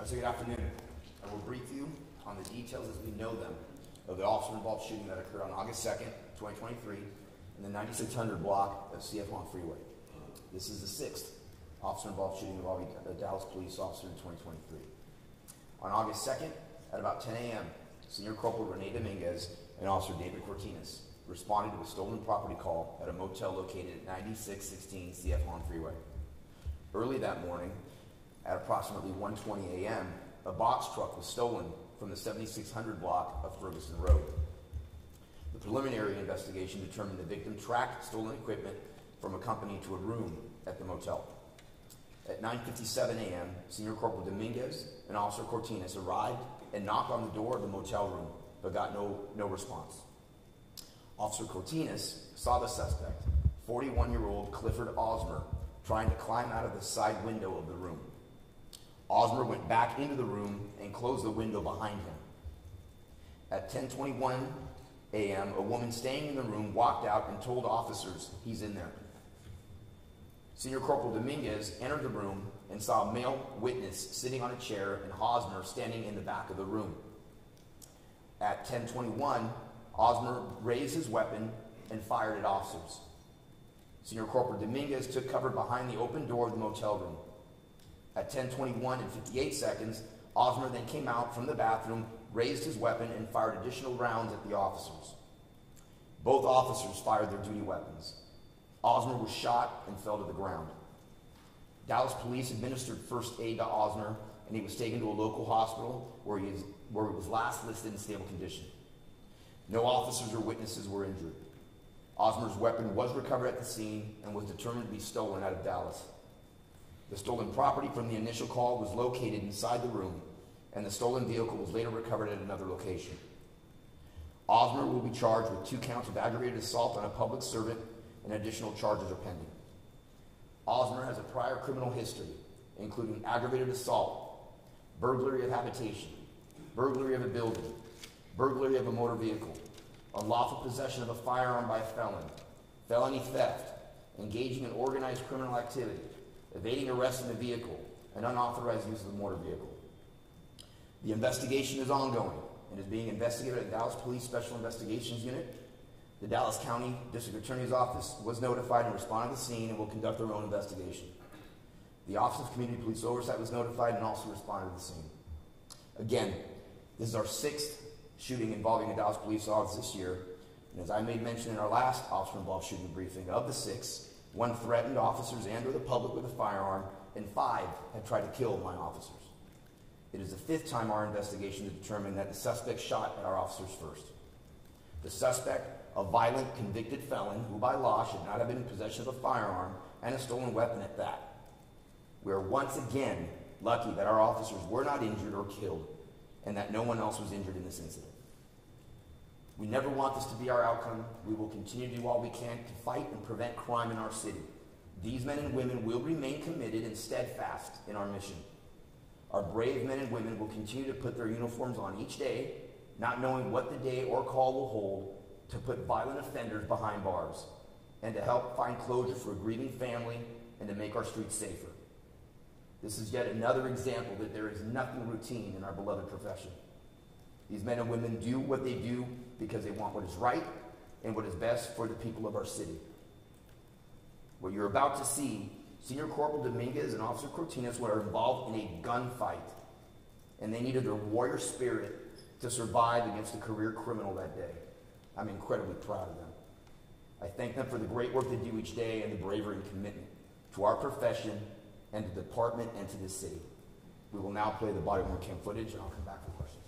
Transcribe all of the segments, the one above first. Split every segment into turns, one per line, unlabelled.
So good afternoon. I will brief you on the details as we know them of the officer-involved shooting that occurred on August 2nd, 2023 in the 9600 block of CF Long Freeway. This is the sixth officer-involved shooting involving a Dallas police officer in 2023. On August 2nd, at about 10 a.m., Senior Corporal Rene Dominguez and Officer David Cortinas responded to a stolen property call at a motel located at 9616 CF Long Freeway. Early that morning, at approximately 1:20 a.m., a box truck was stolen from the 7600 block of Ferguson Road. The preliminary investigation determined the victim tracked stolen equipment from a company to a room at the motel. At 9:57 a.m., Senior Corporal Dominguez and Officer Cortinas arrived and knocked on the door of the motel room, but got no response. Officer Cortinas saw the suspect, 41-year-old Clifford Osmer, trying to climb out of the side window of the room. Osmer went back into the room and closed the window behind him. At 10:21 a.m., a woman staying in the room walked out and told officers he's in there. Senior Corporal Dominguez entered the room and saw a male witness sitting on a chair and Osmer standing in the back of the room. At 10:21, Osmer raised his weapon and fired at officers. Senior Corporal Dominguez took cover behind the open door of the motel room. At 10:21 and 58 seconds, Osmer then came out from the bathroom, raised his weapon, and fired additional rounds at the officers. Both officers fired their duty weapons. Osmer was shot and fell to the ground. Dallas police administered first aid to Osmer, and he was taken to a local hospital where he was last listed in stable condition. No officers or witnesses were injured. Osmer's weapon was recovered at the scene and was determined to be stolen out of Dallas. The stolen property from the initial call was located inside the room, and the stolen vehicle was later recovered at another location. Osmer will be charged with 2 counts of aggravated assault on a public servant, and additional charges are pending. Osmer has a prior criminal history, including aggravated assault, burglary of habitation, burglary of a building, burglary of a motor vehicle, unlawful possession of a firearm by a felon, felony theft, engaging in organized criminal activity, evading arrest in a vehicle, and unauthorized use of a motor vehicle. The investigation is ongoing and is being investigated at the Dallas Police Special Investigations Unit. The Dallas County District Attorney's Office was notified and responded to the scene and will conduct their own investigation. The Office of Community Police Oversight was notified and also responded to the scene. Again, this is our 6th shooting involving a Dallas police officer this year, and as I made mention in our last officer-involved shooting briefing, of the 6, 1 threatened officers and or the public with a firearm, and 5 have tried to kill my officers. It is the 5th time our investigation has determined that the suspect shot at our officers first. The suspect, a violent convicted felon who by law should not have been in possession of a firearm and a stolen weapon at that. We are once again lucky that our officers were not injured or killed and that no one else was injured in this incident. We never want this to be our outcome. We will continue to do all we can to fight and prevent crime in our city. These men and women will remain committed and steadfast in our mission. Our brave men and women will continue to put their uniforms on each day, not knowing what the day or call will hold, to put violent offenders behind bars, and to help find closure for a grieving family and to make our streets safer. This is yet another example that there is nothing routine in our beloved profession. These men and women do what they do because they want what is right and what is best for the people of our city. What you're about to see, Senior Corporal Dominguez and Officer Cortinas were involved in a gunfight, and they needed their warrior spirit to survive against a career criminal that day. I'm incredibly proud of them. I thank them for the great work they do each day and the bravery and commitment to our profession and to the department and to this city. We will now play the body-worn cam footage, and I'll come back for questions.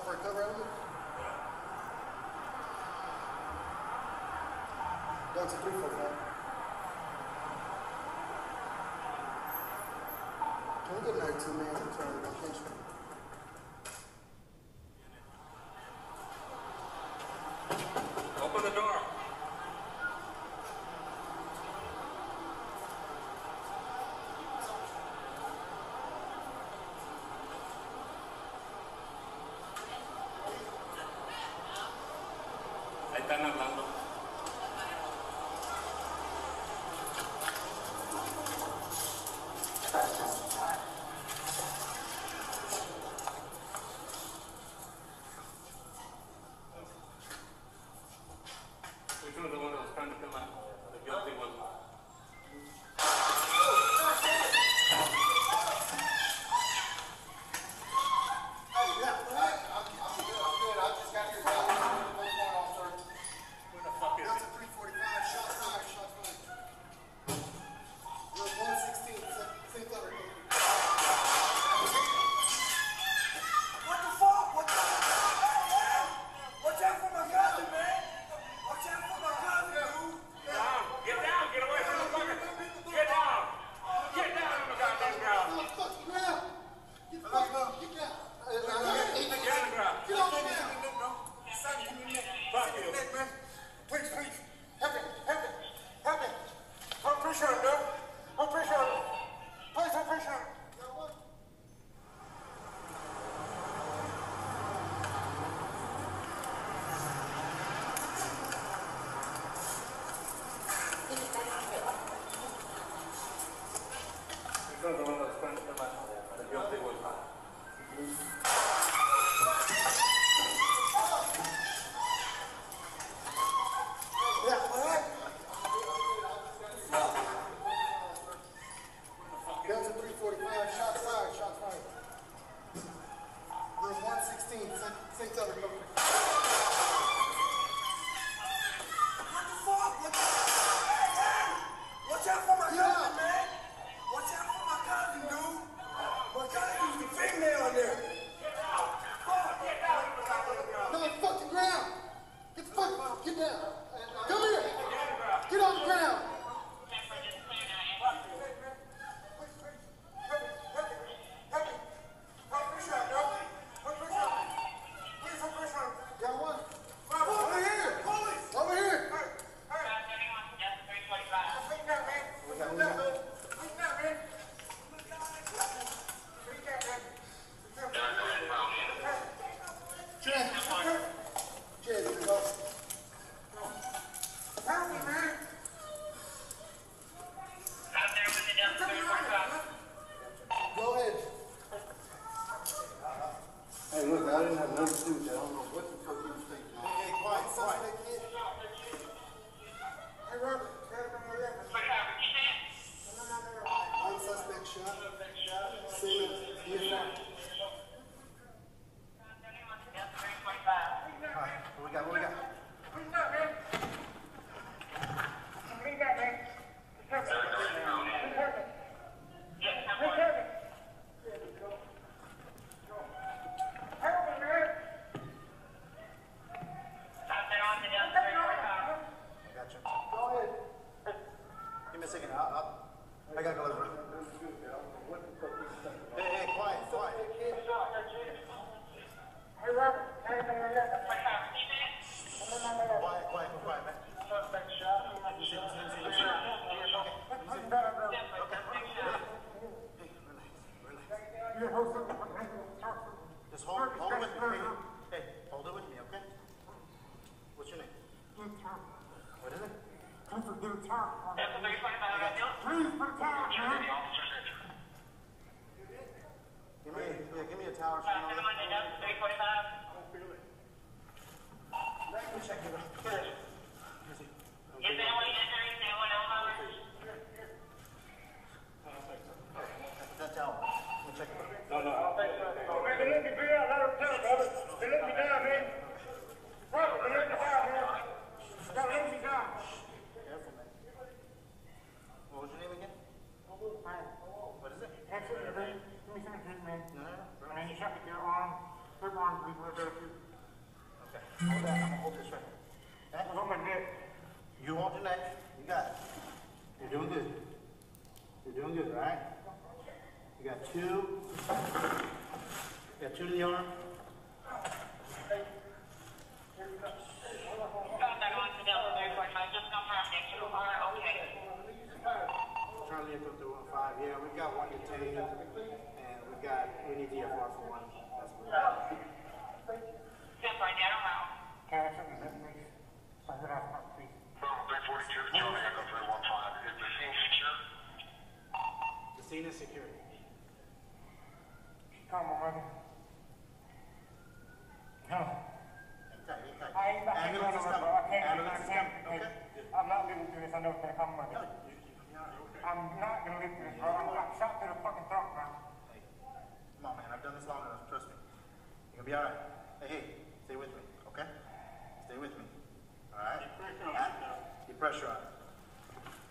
for a cover element? Down to 345. Can we get 19 man and turn the location?
Open the door. Ahí están hablando. Which one was the one that was trying to come out? The guilty one. The one that was trying to come out. The guilty one.
Down to 345, shots fired, shots fired. Room 116, same cover, cover.
What the fuck? Watch out for my cousin, man! Watch out for my cousin, dude! My cousin's the female in there! Get out! Get out!
No, fuck the ground! Get the fuck, get down! Come here! Get on the ground! Got one? Over here! Over here! Jed, here we go. Go ahead. Hey, look, I didn't have nothing to do with that. I don't know what the fuck you was thinking. Hey, quiet, quiet. Hey, Robert, gotta come over there. One suspect shot. Same DFW. What we got? What we got? Gotcha. Go ahead. Give me a second. I gotta go over. Hey, quiet, quiet. Hey, Robert. Quiet, quiet, man. Suspect shot. Just hold it with me. Hey, hold it with me, okay? What's your name? What is it? Please for town, man. Give me a tower. Let me check it out. That tower. Let me check it out.
No, no.
Man, they let me be out. Let them tell, brother. They let me down, man. Brother, they let me down, man. They let me down.
Careful, man. What was your name again? What is it?
Give me some drink, man.
No.
And then you shot me your arm, third arm, we were there.
Yeah, 2 to the arm. Charlie Echo 315. Yeah, we've got one detained, and we need DFR for one. That's what we're doing.
Step right down around.
Can I have something, please? So I heard off my please.
From 342, Charlie Echo 315. Is the scene secure?
The scene is secure. Come on, brother. Come. I ain't not getting on the road, bro. I can't get on the camp. Okay? I'm not living through this. I know it's gonna come, brother. I'm not gonna live through this, bro. I'm shot through the fucking throat, bro. Hey, come on, man. I've done this long enough. Trust me. You're gonna be alright. Hey, stay with me, okay? Stay with me. Alright? Keep pressure on.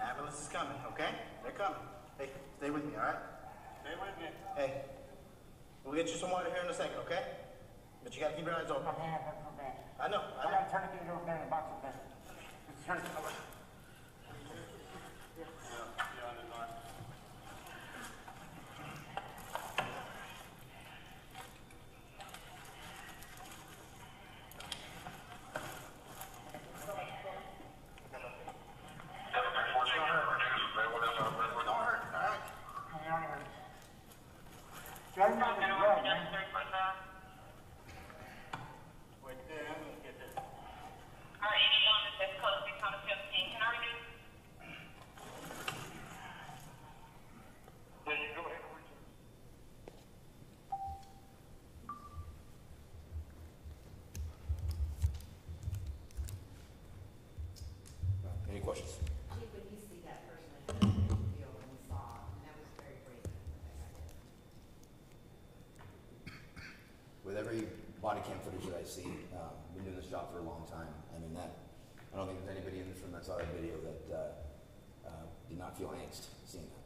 Ambulance is coming, okay? They're coming. Hey, stay with me, alright? Stay with me. Hey, we'll get you some water here in a second, okay? But you gotta keep your eyes open. My hand hurts so bad. I know. I gotta turn it over there in the box of this. Just turn it over.
Any questions?
Chief, when you see that person in the field when you saw him, and that was very brazen what that guy did.
With every body cam footage that I see, been doing this job for a long time. I mean, I don't think there's anybody in this room that saw that video that did not feel angst seeing that.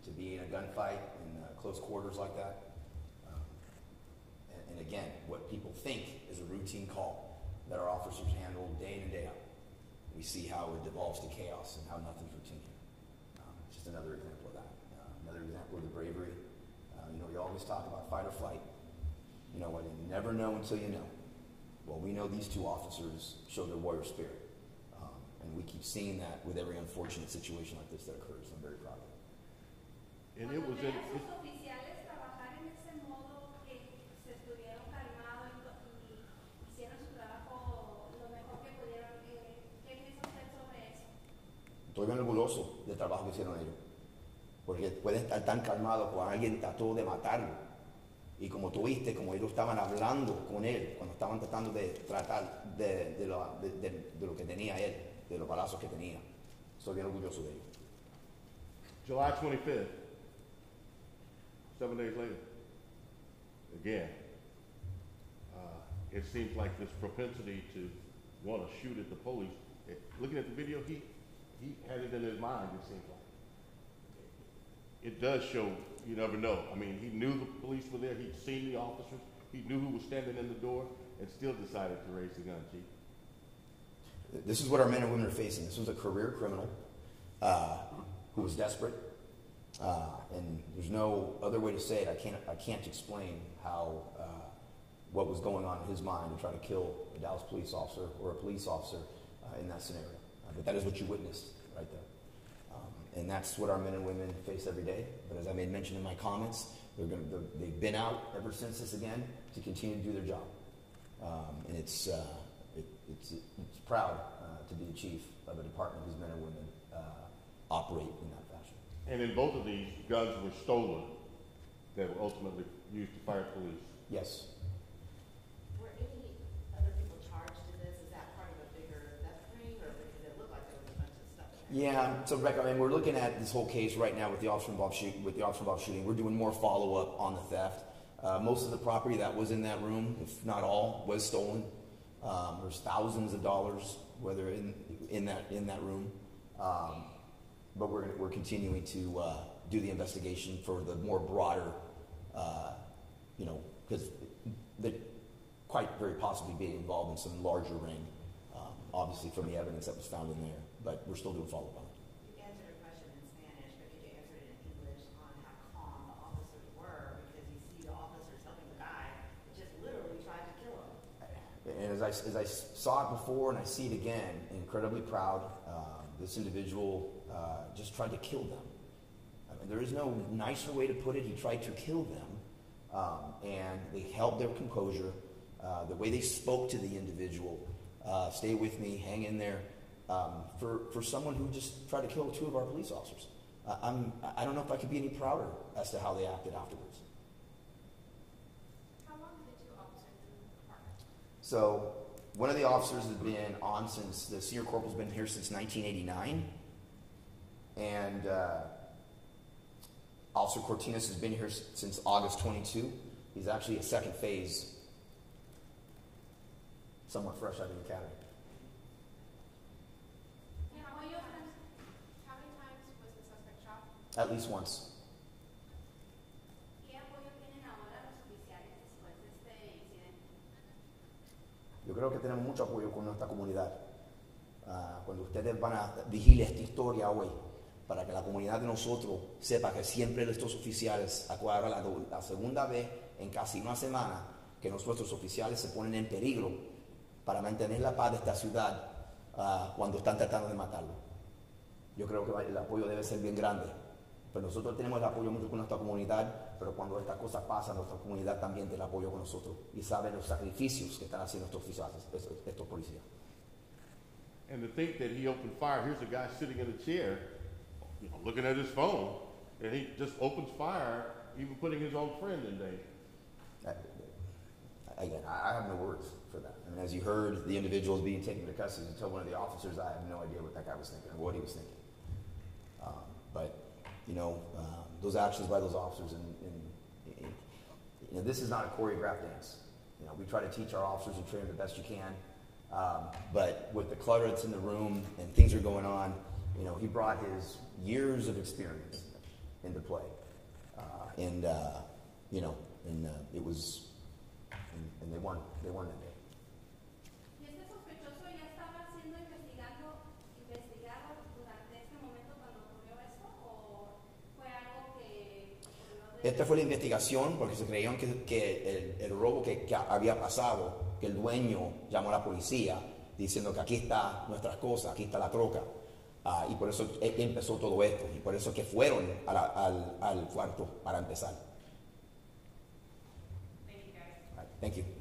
To be in a gunfight in close quarters like that, and again, what people think is a routine call that our officers handle day in and day out. We see how it devolves to chaos and how nothing's routine here. It's just another example of that. Another example of the bravery. We always talk about fight or flight. You know what? You never know until you know. Well, we know these two officers show their warrior spirit. And we keep seeing that with every unfortunate situation like this that occurs. I'm very proud of it.
And it was in...
Estoy bien orgulloso del trabajo que hicieron ellos. Porque pueden estar tan calmados cuando alguien trató de matarlo. Y como tú viste, como ellos estaban hablando con él, cuando estaban tratando de tratar de lo que tenía él, de los balazos que tenía. Estoy bien orgulloso de ellos.
July 25th, 7 days later, again, it seems like this propensity to want to shoot at the police. Looking at the video, he had it in his mind, it seems like. It does show, you never know. I mean, he knew the police were there, he'd seen the officers, he knew who was standing in the door, and still decided to raise the gun, Chief.
This is what our men and women are facing. This was a career criminal who was desperate, and there's no other way to say it. I can't explain how what was going on in his mind to try to kill a Dallas police officer or a police officer in that scenario. But that is what you witnessed right there. And that's what our men and women face every day. But as I made mention in my comments, they've been out ever since this again to continue to do their job. And it's proud to be the chief of a department whose men and women operate in that fashion.
And in both of these, guns were stolen that were ultimately used to fire police.
Yes.
Were any other people charged in this? Is that part of a bigger theft ring, or did it look like there was a bunch of stuff in there?
Yeah. So, Rebecca, I mean, we're looking at this whole case right now with the officer involved shooting. We're doing more follow-up on the theft. Most of the property that was in that room, if not all, was stolen. There's thousands of dollars, whether in that room. But we're continuing to do the investigation for the more broader, because they quite very possibly being involved in some larger ring, obviously from the evidence that was found in there. But we're still doing follow-up on it.
You answered a question in Spanish, but could you answer it in English on how
as I saw it before and I see it again, incredibly proud. This individual just tried to kill them. I mean, there is no nicer way to put it. He tried to kill them, and they held their composure. The way they spoke to the individual, stay with me, hang in there, for someone who just tried to kill 2 of our police officers. I don't know if I could be any prouder as to how they acted afterwards.
How long have the 2 officers in the department?
So one of the officers has been on since, the senior corporal's been here since 1989. And Officer Cortinas has been here since August 22. He's actually a second phase, somewhat fresh out of the academy.
And how many times was the suspect shot?
At least once.
¿Qué apoyo tienen ahora los oficiales después de este incidente?
Yo creo que tenemos mucho apoyo con nuestra comunidad. Cuando ustedes van a vigilar esta historia hoy, para que la comunidad de nosotros sepa que siempre estos oficiales, acuerdan la segunda vez en casi una semana que nuestros oficiales se ponen en peligro para mantener la paz de esta ciudad cuando están tratando de matarlo. Yo creo que el apoyo debe ser bien grande. Pero nosotros tenemos el apoyo mucho con nuestra comunidad, pero cuando estas cosas pasan, nuestra comunidad también tiene el apoyo con nosotros y sabe los sacrificios que están haciendo estos oficiales, estos policías.
And to think that he opened fire, here's a guy sitting in a chair, you know, looking at his phone, and he just opens fire, even putting his own friend in danger.
Again, I have no words for that. I mean, as you heard, the individual is being taken into custody. To tell one of the officers, I have no idea what that guy was thinking or what he was thinking. But, you know, those actions by those officers, you know, this is not a choreographed dance. You know, we try to teach our officers and train them the best you can. But with the clutter that's in the room and things are going on, you know, he brought his years of experience into play. You know, it was, and they won that day.
¿Y este sospechoso ya estaba siendo investigado durante este momento cuando ocurrió eso? ¿O fue algo que ocurrió de...
Esta fue la investigación porque se creían que el robo que había pasado, que el dueño llamó a la policía diciendo que aquí está nuestras cosas, aquí está la troca. Y por eso empezó todo esto. Y por eso que fueron al cuarto para empezar.
Thank you, guys.
Thank you.